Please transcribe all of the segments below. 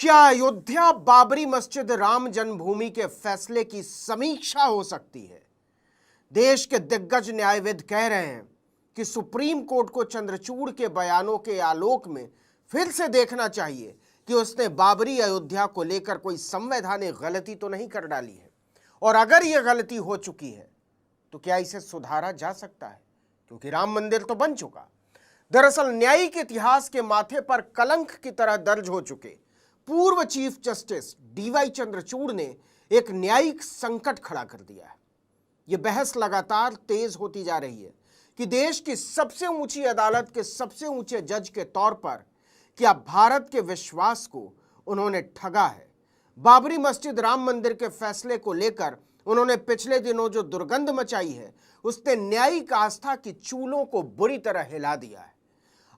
क्या अयोध्या बाबरी मस्जिद राम जन्मभूमि के फैसले की समीक्षा हो सकती है? देश के दिग्गज न्यायविद कह रहे हैं कि सुप्रीम कोर्ट को चंद्रचूड़ के बयानों के आलोक में फिर से देखना चाहिए कि उसने बाबरी अयोध्या को लेकर कोई संवैधानिक गलती तो नहीं कर डाली है, और अगर यह गलती हो चुकी है तो क्या इसे सुधारा जा सकता है, क्योंकि राम मंदिर तो बन चुका। दरअसल न्यायिक इतिहास के माथे पर कलंक की तरह दर्ज हो चुके पूर्व चीफ जस्टिस डीवाई चंद्रचूड़ ने एक न्यायिक संकट खड़ा कर दिया है। यह बहस लगातार तेज होती जा रही है कि देश की सबसे ऊंची अदालत के सबसे ऊंचे जज के तौर पर क्या भारत के विश्वास को उन्होंने ठगा है। बाबरी मस्जिद राम मंदिर के फैसले को लेकर उन्होंने पिछले दिनों जो दुर्गंध मचाई है, उसने न्यायिक आस्था की चूलों को बुरी तरह हिला दिया है।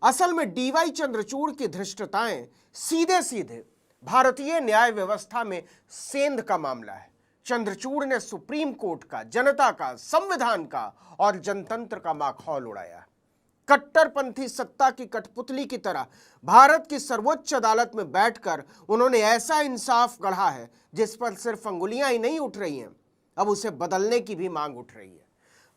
असल में डीवाई चंद्रचूड़ की धृष्टताएं सीधे सीधे भारतीय न्याय व्यवस्था में सेंध का मामला है। चंद्रचूड़ ने सुप्रीम कोर्ट का, जनता का, संविधान का और जनतंत्र का माखौल उड़ाया। कट्टरपंथी सत्ता की कठपुतली की तरह भारत की सर्वोच्च अदालत में बैठकर उन्होंने ऐसा इंसाफ गढ़ा है जिस पर सिर्फ अंगुलियां ही नहीं उठ रही हैं, अब उसे बदलने की भी मांग उठ रही है।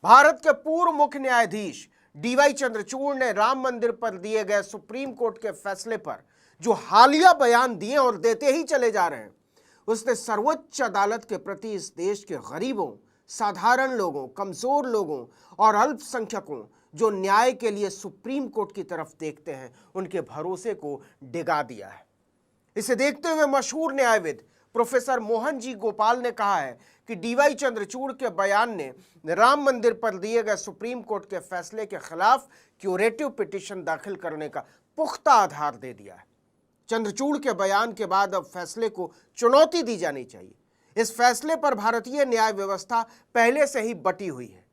भारत के पूर्व मुख्य न्यायाधीश डीवाई चंद्रचूड़ ने राम मंदिर पर दिए गए सुप्रीम कोर्ट के फैसले पर जो हालिया बयान दिए और देते ही चले जा रहे हैं, उसने सर्वोच्च अदालत के प्रति इस देश के गरीबों, साधारण लोगों, कमजोर लोगों और अल्पसंख्यकों जो न्याय के लिए सुप्रीम कोर्ट की तरफ देखते हैं, उनके भरोसे को डिगा दिया है। इसे देखते हुए मशहूर न्यायविद प्रोफेसर मोहन जी गोपाल ने कहा है कि डीवाई चंद्रचूड़ के बयान ने राम मंदिर पर दिए गए सुप्रीम कोर्ट के फैसले के खिलाफ क्यूरेटिव पिटीशन दाखिल करने का पुख्ता आधार दे दिया है। चंद्रचूड़ के बयान के बाद अब फैसले को चुनौती दी जानी चाहिए। इस फैसले पर भारतीय न्याय व्यवस्था पहले से ही बटी हुई है।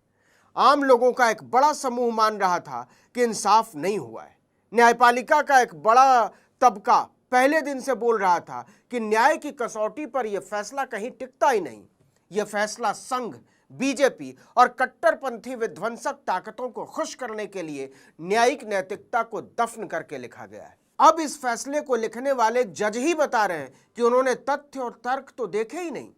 आम लोगों का एक बड़ा समूह मान रहा था कि इंसाफ नहीं हुआ है। न्यायपालिका का एक बड़ा तबका पहले दिन से बोल रहा था कि न्याय की कसौटी पर यह फैसला कहीं टिकता ही नहीं। यह फैसला संघ, बीजेपी और कट्टरपंथी विध्वंसक ताकतों को खुश करने के लिए न्यायिक नैतिकता को दफन करके लिखा गया है। अब इस फैसले को लिखने वाले जज ही बता रहे हैं कि उन्होंने तथ्य और तर्क तो देखे ही नहीं,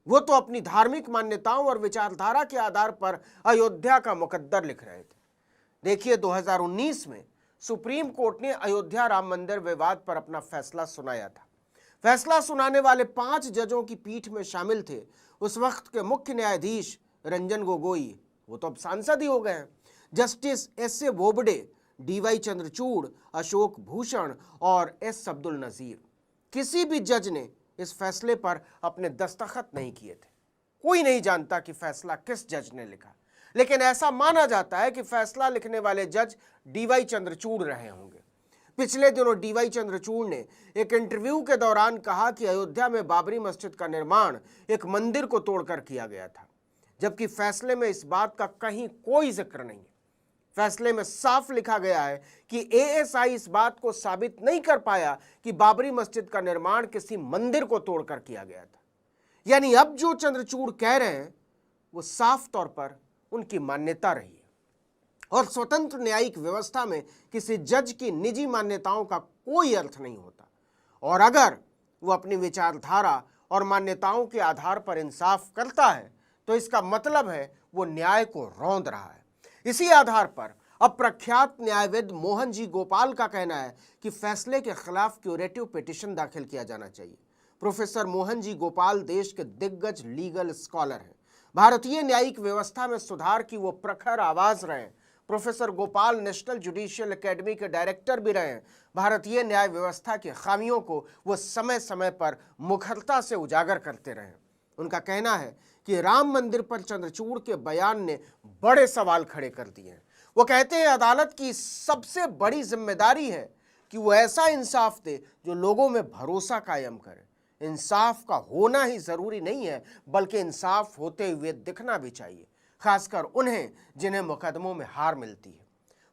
वो तो अपनी धार्मिक मान्यताओं और विचारधारा के आधार पर अयोध्या का मुकद्दर लिख रहे थे। देखिए, 2019 में सुप्रीम कोर्ट ने अयोध्या राम मंदिर विवाद पर अपना फैसला सुनाया था। फैसला सुनाने वाले 5 जजों की पीठ में शामिल थे उस वक्त के मुख्य न्यायाधीश रंजन गोगोई, वो तो अब सांसद ही हो गए हैं, Justice S A Bobde, DY Chandrachud, Ashok Bhushan और एस अब्दुल नजीर। किसी भी जज ने इस फैसले पर अपने दस्तखत नहीं किए थे। कोई नहीं जानता कि फैसला किस जज ने लिखा, लेकिन ऐसा माना जाता है कि फैसला लिखने वाले जज डीवाई चंद्रचूड़ रहे होंगे। पिछले दिनों डीवाई चंद्रचूड़ ने एक इंटरव्यू के दौरान कहा कि अयोध्या में बाबरी मस्जिद का निर्माण एक मंदिर को तोड़कर किया गया था, जबकि फैसले में इस बात का कहीं कोई जिक्र नहीं है। फैसले में साफ लिखा गया है कि एएसआई इस बात को साबित नहीं कर पाया कि बाबरी मस्जिद का निर्माण किसी मंदिर को तोड़कर किया गया था। यानी अब जो चंद्रचूड़ कह रहे हैं वो साफ तौर पर उनकी मान्यता रही है, और स्वतंत्र न्यायिक व्यवस्था में किसी जज की निजी मान्यताओं का कोई अर्थ नहीं होता, और अगर वो अपनी विचारधारा और मान्यताओं के आधार पर इंसाफ करता है तो इसका मतलब है वो न्याय को रौंद रहा है। इसी आधार पर अब प्रख्यात न्यायविद मोहन जी गोपाल का कहना है कि फैसले के खिलाफ क्यूरेटिव पिटीशन दाखिल किया जाना चाहिए। प्रोफेसर मोहन जी गोपाल देश के दिग्गज लीगल स्कॉलर हैं। भारतीय न्यायिक व्यवस्था में सुधार की वो प्रखर आवाज रहे हैं। Professor Gopal national judicial academy के डायरेक्टर भी रहे हैं। भारतीय न्याय व्यवस्था की खामियों को वो समय समय पर मुखरता से उजागर करते रहे। उनका कहना है कि राम मंदिर पर चंद्रचूड़ के बयान ने बड़े सवाल खड़े कर दिए हैं। वो कहते हैं अदालत की सबसे बड़ी जिम्मेदारी है कि वो ऐसा इंसाफ दे जो लोगों में भरोसा कायम करे। इंसाफ का होना ही जरूरी नहीं है, बल्कि इंसाफ होते हुए दिखना भी चाहिए, खासकर उन्हें जिन्हें मुकदमों में हार मिलती है।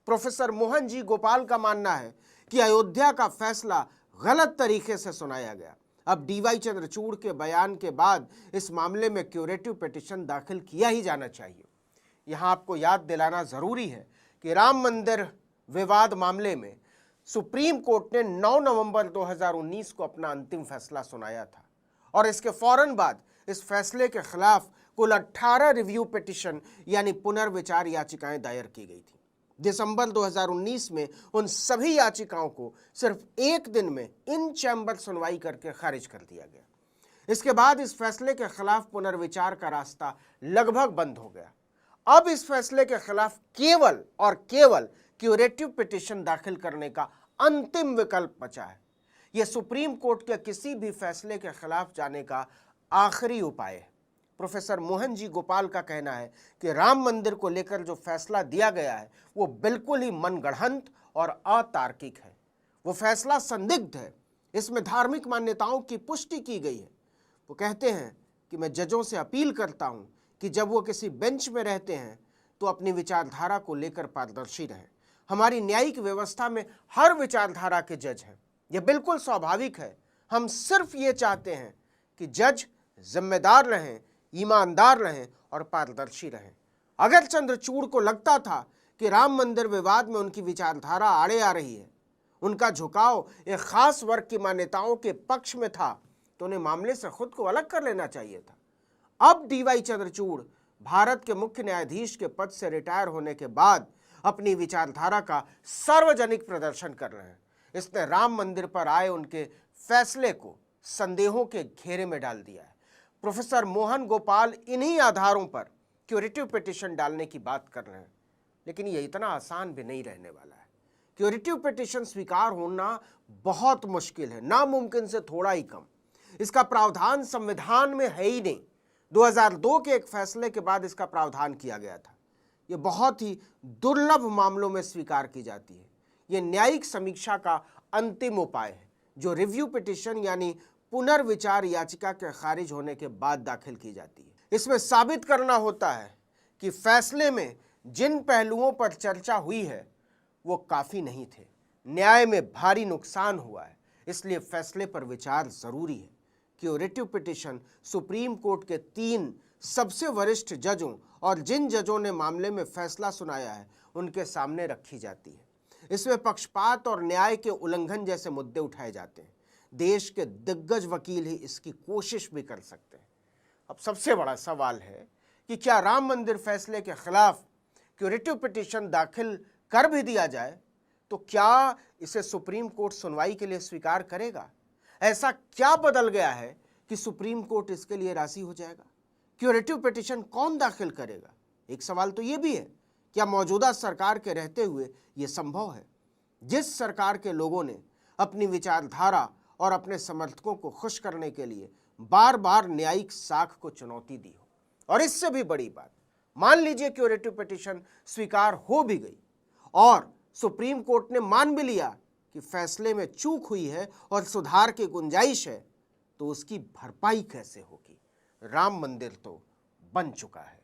प्रोफेसर मोहन जी गोपाल का मानना है कि अयोध्या का फैसला गलत तरीके से सुनाया गया। अब डीवाई चंद्रचूड़ के बयान के बाद इस मामले में क्यूरेटिव पिटीशन दाखिल किया ही जाना चाहिए। यहाँ आपको याद दिलाना जरूरी है कि राम मंदिर विवाद मामले में सुप्रीम कोर्ट ने 9 नवंबर 2019 को अपना अंतिम फैसला सुनाया था और इसके फौरन बाद इस फैसले के खिलाफ कुल 18 रिव्यू पिटीशन यानी पुनर्विचार याचिकाएं दायर की गई थी। दिसंबर 2019 में उन सभी याचिकाओं को सिर्फ एक दिन में इन चैम्बर सुनवाई करके खारिज कर दिया गया। इसके बाद इस फैसले के खिलाफ पुनर्विचार का रास्ता लगभग बंद हो गया। अब इस फैसले के खिलाफ केवल और केवल क्यूरेटिव पिटीशन दाखिल करने का अंतिम विकल्प बचा है। यह सुप्रीम कोर्ट के किसी भी फैसले के खिलाफ जाने का आखिरी उपाय है। प्रोफेसर मोहन जी गोपाल का कहना है कि राम मंदिर को लेकर जो फैसला दिया गया है वो बिल्कुल ही मनगढ़ंत और अतार्किक है। वो फैसला संदिग्ध है, इसमें धार्मिक मान्यताओं की पुष्टि की गई है। वो कहते हैं कि मैं जजों से अपील करता हूं कि जब वो किसी बेंच में रहते हैं तो अपनी विचारधारा को लेकर पारदर्शी रहें। हमारी न्यायिक व्यवस्था में हर विचारधारा के जज हैं, यह बिल्कुल स्वाभाविक है। हम सिर्फ ये चाहते हैं कि जज जिम्मेदार रहें, ईमानदार रहें और पारदर्शी रहें। अगर चंद्रचूड़ को लगता था कि राम मंदिर विवाद में उनकी विचारधारा आड़े आ रही है, उनका झुकाव एक खास वर्ग की मान्यताओं के पक्ष में था, तो उन्हें मामले से खुद को अलग कर लेना चाहिए था। अब डीवाई चंद्रचूड़ भारत के मुख्य न्यायाधीश के पद से रिटायर होने के बाद अपनी विचारधारा का सार्वजनिक प्रदर्शन कर रहे हैं। इसने राम मंदिर पर आए उनके फैसले को संदेहों के घेरे में डाल दिया है। प्रोफेसर मोहन गोपाल इन्हीं आधारों पर क्यूरेटिव पिटीशन डालने की बात कर रहे हैं, लेकिन ये इतना आसान भी नहीं रहने वाला है। क्यूरेटिव पिटीशन स्वीकार होना बहुत मुश्किल है, नामुमकिन से थोड़ा ही कम। इसका प्रावधान संविधान में है ही नहीं। 2002 के एक फैसले के बाद इसका प्रावधान किया गया था। यह बहुत ही दुर्लभ मामलों में स्वीकार की जाती है। यह न्यायिक समीक्षा का अंतिम उपाय है जो रिव्यू पिटीशन यानी पुनर्विचार याचिका के खारिज होने के बाद दाखिल की जाती है। इसमें साबित करना होता है कि फैसले में जिन पहलुओं पर चर्चा हुई है वो काफी नहीं थे, न्याय में भारी नुकसान हुआ है, इसलिए फैसले पर विचार जरूरी है। क्यूरेटिव पिटीशन सुप्रीम कोर्ट के 3 सबसे वरिष्ठ जजों और जिन जजों ने मामले में फैसला सुनाया है उनके सामने रखी जाती है। इसमें पक्षपात और न्याय के उल्लंघन जैसे मुद्दे उठाए जाते हैं। देश के दिग्गज वकील ही इसकी कोशिश भी कर सकते हैं। अब सबसे बड़ा सवाल है कि क्या राम मंदिर फैसले के खिलाफ क्यूरेटिव पिटीशन दाखिल कर भी दिया जाए तो क्या इसे सुप्रीम कोर्ट सुनवाई के लिए स्वीकार करेगा? ऐसा क्या बदल गया है कि सुप्रीम कोर्ट इसके लिए राजी हो जाएगा? क्यूरेटिव पिटीशन कौन दाखिल करेगा? एक सवाल तो यह भी है, क्या मौजूदा सरकार के रहते हुए यह संभव है? जिस सरकार के लोगों ने अपनी विचारधारा और अपने समर्थकों को खुश करने के लिए बार बार न्यायिक साख को चुनौती दी हो। और इससे भी बड़ी बात, मान लीजिए क्यूरेटिव पिटीशन स्वीकार हो भी गई और सुप्रीम कोर्ट ने मान भी लिया कि फैसले में चूक हुई है और सुधार की गुंजाइश है, तो उसकी भरपाई कैसे होगी? राम मंदिर तो बन चुका है।